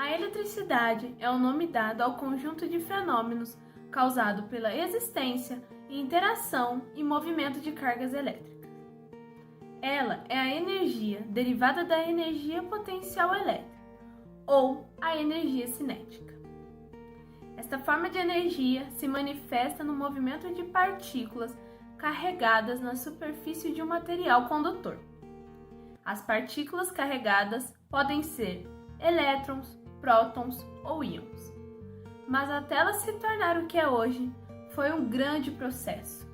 A eletricidade é o nome dado ao conjunto de fenômenos causado pela existência, interação e movimento de cargas elétricas. Ela é a energia derivada da energia potencial elétrica, ou a energia cinética. Esta forma de energia se manifesta no movimento de partículas carregadas na superfície de um material condutor. As partículas carregadas podem ser elétrons, prótons ou íons. Mas até ela se tornar o que é hoje, foi um grande processo,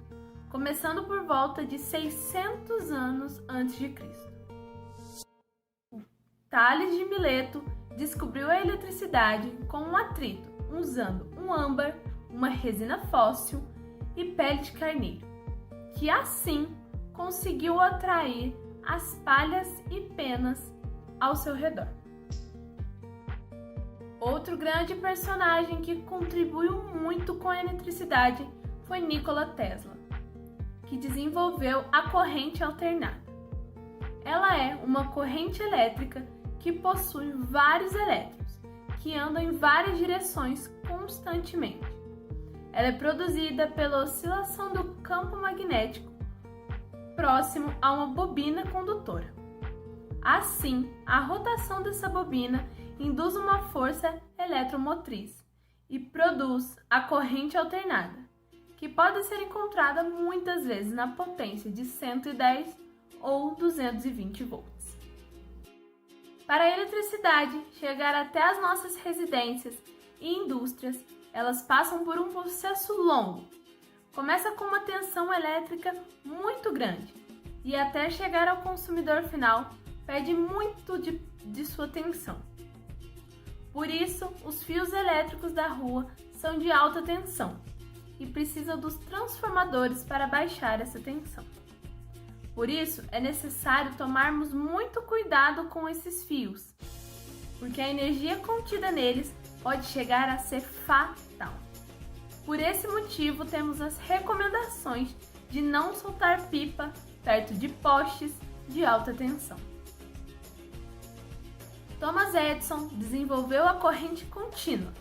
começando por volta de 600 anos antes de Cristo. Tales de Mileto descobriu a eletricidade com um atrito, usando um âmbar, uma resina fóssil e pele de carneiro, que assim conseguiu atrair as palhas e penas ao seu redor. Outro grande personagem que contribuiu muito com a eletricidade foi Nikola Tesla, que desenvolveu a corrente alternada. Ela é uma corrente elétrica que possui vários elétrons, que andam em várias direções constantemente. Ela é produzida pela oscilação do campo magnético próximo a uma bobina condutora. Assim, a rotação dessa bobina induz uma força eletromotriz e produz a corrente alternada, que pode ser encontrada muitas vezes na potência de 110 ou 220 volts. Para a eletricidade chegar até as nossas residências e indústrias, elas passam por um processo longo. Começa com uma tensão elétrica muito grande e até chegar ao consumidor final pede muito de sua tensão. Por isso, os fios elétricos da rua são de alta tensão e precisam dos transformadores para baixar essa tensão. Por isso, é necessário tomarmos muito cuidado com esses fios, porque a energia contida neles pode chegar a ser fatal. Por esse motivo, temos as recomendações de não soltar pipa perto de postes de alta tensão. Thomas Edison desenvolveu a corrente contínua,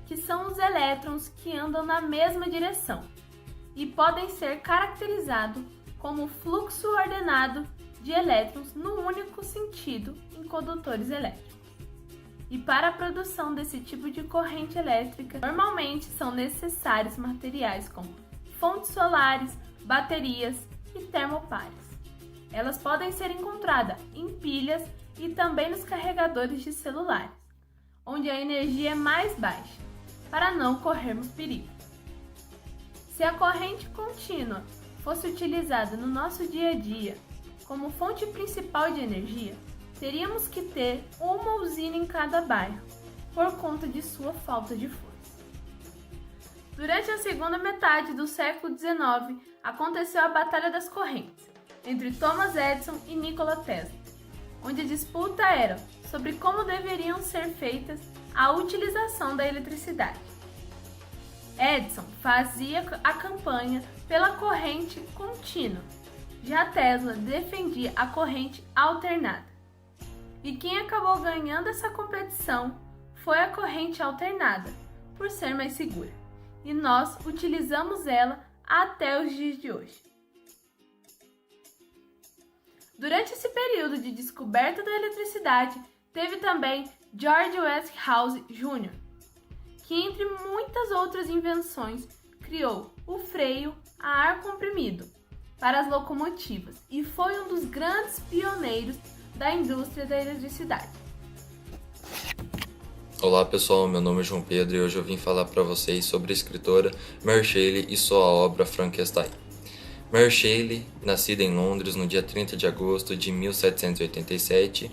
que são os elétrons que andam na mesma direção e podem ser caracterizados como fluxo ordenado de elétrons no único sentido em condutores elétricos. E para a produção desse tipo de corrente elétrica, normalmente são necessários materiais como fontes solares, baterias e termopares. Elas podem ser encontradas em pilhas e também nos carregadores de celulares, onde a energia é mais baixa, para não corrermos perigo. Se a corrente contínua fosse utilizada no nosso dia a dia como fonte principal de energia, teríamos que ter uma usina em cada bairro, por conta de sua falta de força. Durante a segunda metade do século XIX, aconteceu a Batalha das Correntes, entre Thomas Edison e Nikola Tesla, onde a disputa era sobre como deveriam ser feitas a utilização da eletricidade. Edison fazia a campanha pela corrente contínua, já Tesla defendia a corrente alternada. E quem acabou ganhando essa competição foi a corrente alternada, por ser mais segura, e nós utilizamos ela até os dias de hoje. Durante esse período de descoberta da eletricidade, teve também George Westinghouse Jr., que entre muitas outras invenções, criou o freio a ar comprimido para as locomotivas e foi um dos grandes pioneiros da indústria da eletricidade. Olá pessoal, meu nome é João Pedro e hoje eu vim falar para vocês sobre a escritora Mary Shelley e sua obra Frankenstein. Mary Shelley, nascida em Londres no dia 30 de agosto de 1787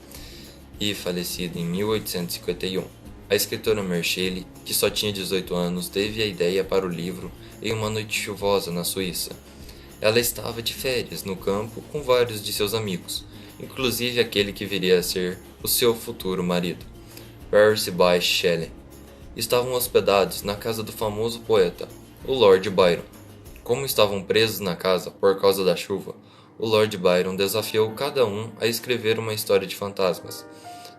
e falecida em 1851. A escritora Mary Shelley, que só tinha 18 anos, teve a ideia para o livro em uma noite chuvosa na Suíça. Ela estava de férias no campo com vários de seus amigos, inclusive aquele que viria a ser o seu futuro marido, Percy Bysshe Shelley. Estavam hospedados na casa do famoso poeta, o Lord Byron. Como estavam presos na casa por causa da chuva, o Lord Byron desafiou cada um a escrever uma história de fantasmas.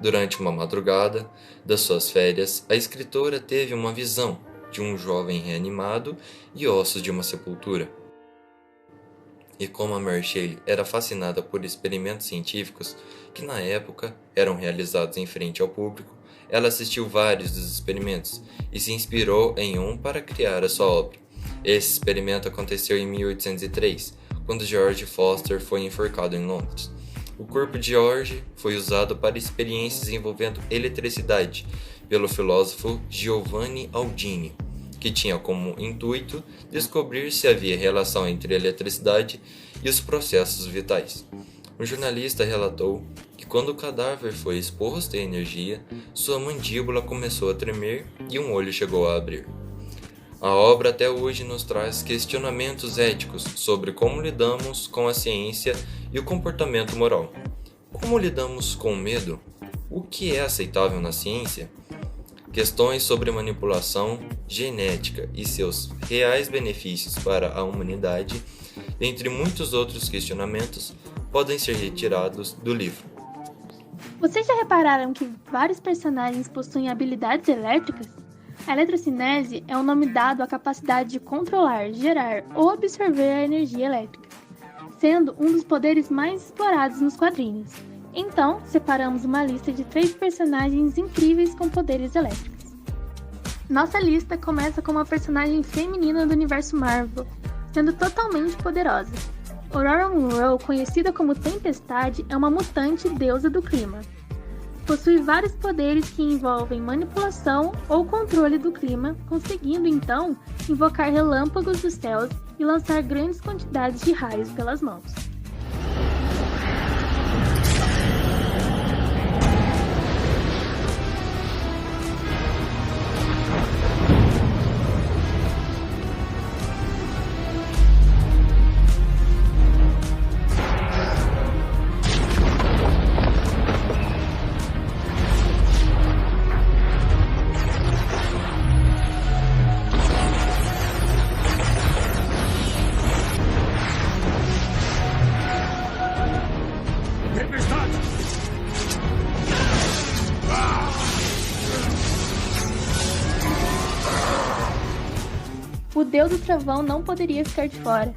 Durante uma madrugada das suas férias, a escritora teve uma visão de um jovem reanimado e ossos de uma sepultura. E como a Mary Shelley era fascinada por experimentos científicos que na época eram realizados em frente ao público, ela assistiu vários dos experimentos e se inspirou em um para criar a sua obra. Esse experimento aconteceu em 1803, quando George Foster foi enforcado em Londres. O corpo de George foi usado para experiências envolvendo eletricidade pelo filósofo Giovanni Aldini, que tinha como intuito descobrir se havia relação entre a eletricidade e os processos vitais. Um jornalista relatou que quando o cadáver foi exposto à energia, sua mandíbula começou a tremer e um olho chegou a abrir. A obra até hoje nos traz questionamentos éticos sobre como lidamos com a ciência e o comportamento moral. Como lidamos com o medo? O que é aceitável na ciência? Questões sobre manipulação genética e seus reais benefícios para a humanidade, dentre muitos outros questionamentos, podem ser retirados do livro. Vocês já repararam que vários personagens possuem habilidades elétricas? A eletrocinese é o nome dado à capacidade de controlar, gerar ou absorver a energia elétrica, sendo um dos poderes mais explorados nos quadrinhos. Então, separamos uma lista de 3 personagens incríveis com poderes elétricos. Nossa lista começa com uma personagem feminina do universo Marvel, sendo totalmente poderosa. Ororo Munroe, conhecida como Tempestade, é uma mutante deusa do clima. Possui vários poderes que envolvem manipulação ou controle do clima, conseguindo então invocar relâmpagos dos céus e lançar grandes quantidades de raios pelas mãos. O deus do trovão não poderia ficar de fora.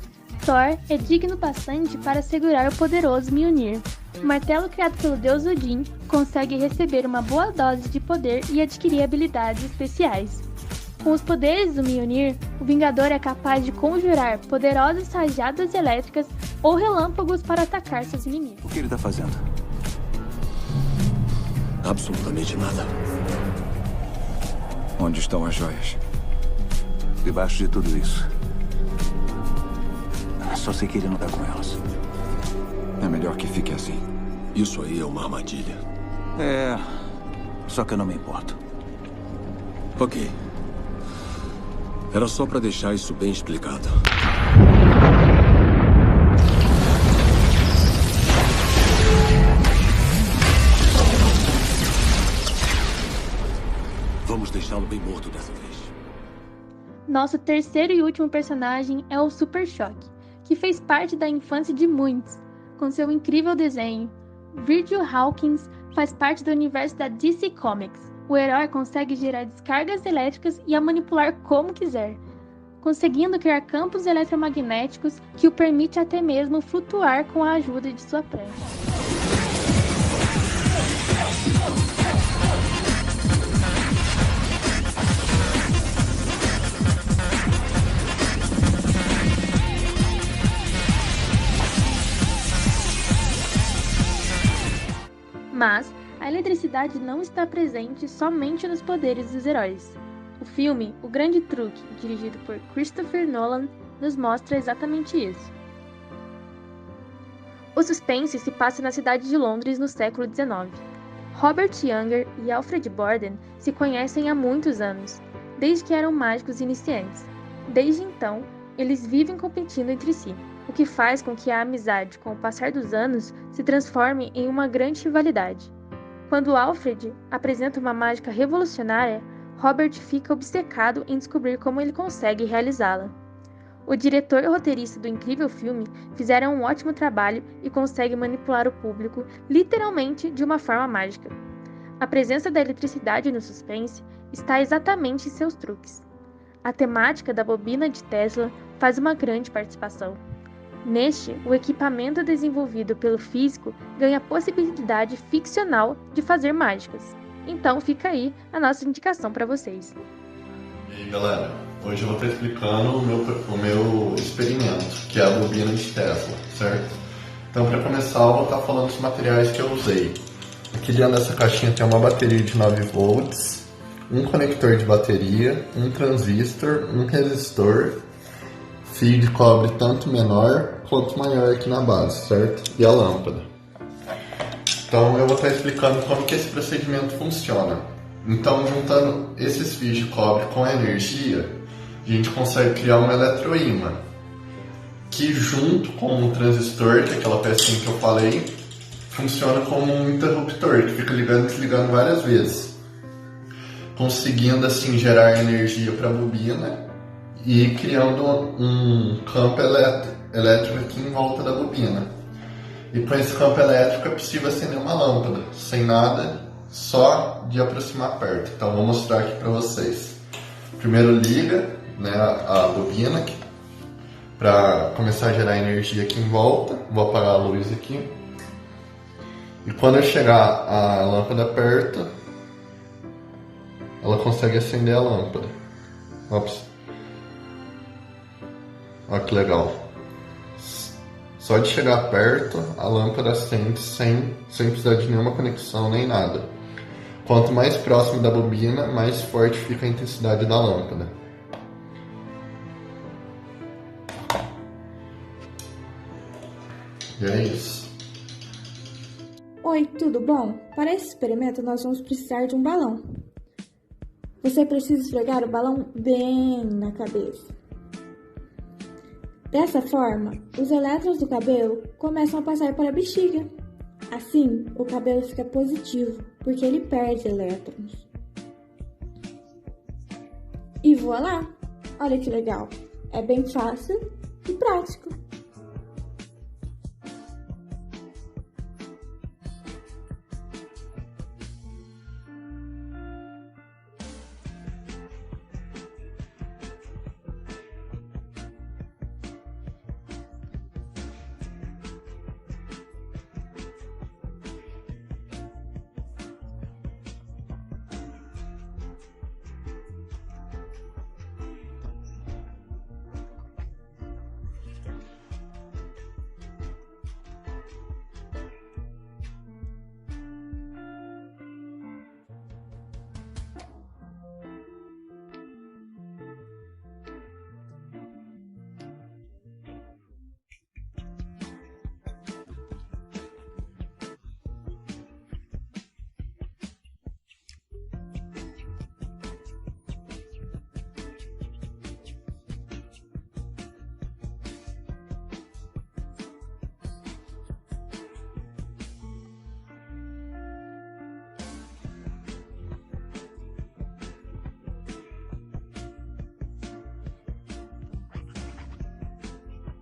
Thor é digno bastante para segurar o poderoso Mjolnir. O martelo criado pelo deus Odin consegue receber uma boa dose de poder e adquirir habilidades especiais. Com os poderes do Mjolnir, o Vingador é capaz de conjurar poderosas rajadas elétricas ou relâmpagos para atacar seus inimigos. O que ele está fazendo? Absolutamente nada. Onde estão as joias? Debaixo de tudo isso. Só sei que ele não tá com elas. É melhor que fique assim. Isso aí é uma armadilha. É. Só que eu não me importo. Ok. Era só pra deixar isso bem explicado. Vamos deixá-lo bem morto dessa vez. Nosso terceiro e último personagem é o Super Choque, que fez parte da infância de muitos, com seu incrível desenho. Virgil Hawkins faz parte do universo da DC Comics. O herói consegue gerar descargas elétricas e a manipular como quiser, conseguindo criar campos eletromagnéticos que o permite até mesmo flutuar com a ajuda de sua prancha. Mas a eletricidade não está presente somente nos poderes dos heróis. O filme O Grande Truque, dirigido por Christopher Nolan, nos mostra exatamente isso. O suspense se passa na cidade de Londres no século XIX. Robert Younger e Alfred Borden se conhecem há muitos anos, desde que eram mágicos iniciantes. Desde então, eles vivem competindo entre si, o que faz com que a amizade, com o passar dos anos, se transforme em uma grande rivalidade. Quando Alfred apresenta uma mágica revolucionária, Robert fica obcecado em descobrir como ele consegue realizá-la. O diretor e roteirista do incrível filme fizeram um ótimo trabalho e conseguem manipular o público literalmente de uma forma mágica. A presença da eletricidade no suspense está exatamente em seus truques. A temática da bobina de Tesla faz uma grande participação. Neste, o equipamento desenvolvido pelo físico ganha a possibilidade ficcional de fazer mágicas. Então fica aí a nossa indicação para vocês. E aí galera, hoje eu vou estar explicando o meu experimento, que é a bobina de Tesla, certo? Então para começar eu vou estar falando dos materiais que eu usei. Aqui dentro dessa caixinha tem uma bateria de 9 volts, um conector de bateria, um transistor, um resistor, fio de cobre tanto menor quanto maior aqui na base, certo? E a lâmpada. Então eu vou estar explicando como que esse procedimento funciona. Então juntando esses fios de cobre com a energia, a gente consegue criar um eletroímã, que junto com o transistor, que é aquela pecinha que eu falei, funciona como um interruptor, que fica ligando e desligando várias vezes, conseguindo assim gerar energia para a bobina e criando um campo elétrico aqui em volta da bobina. E com esse campo elétrico é possível acender uma lâmpada, sem nada, só de aproximar perto. Então vou mostrar aqui para vocês. Primeiro liga, né, a bobina para começar a gerar energia aqui em volta. Vou apagar a luz aqui. E quando eu chegar a lâmpada perto, ela consegue acender a lâmpada. Ops. Olha que legal. Só de chegar perto, a lâmpada acende sem precisar de nenhuma conexão nem nada. Quanto mais próximo da bobina, mais forte fica a intensidade da lâmpada. E é isso. Oi, tudo bom? Para esse experimento nós vamos precisar de um balão. Você precisa esfregar o balão bem na cabeça. Dessa forma, os elétrons do cabelo começam a passar para a bexiga. Assim, o cabelo fica positivo, porque ele perde elétrons. E voilá! Olha que legal! É bem fácil e prático.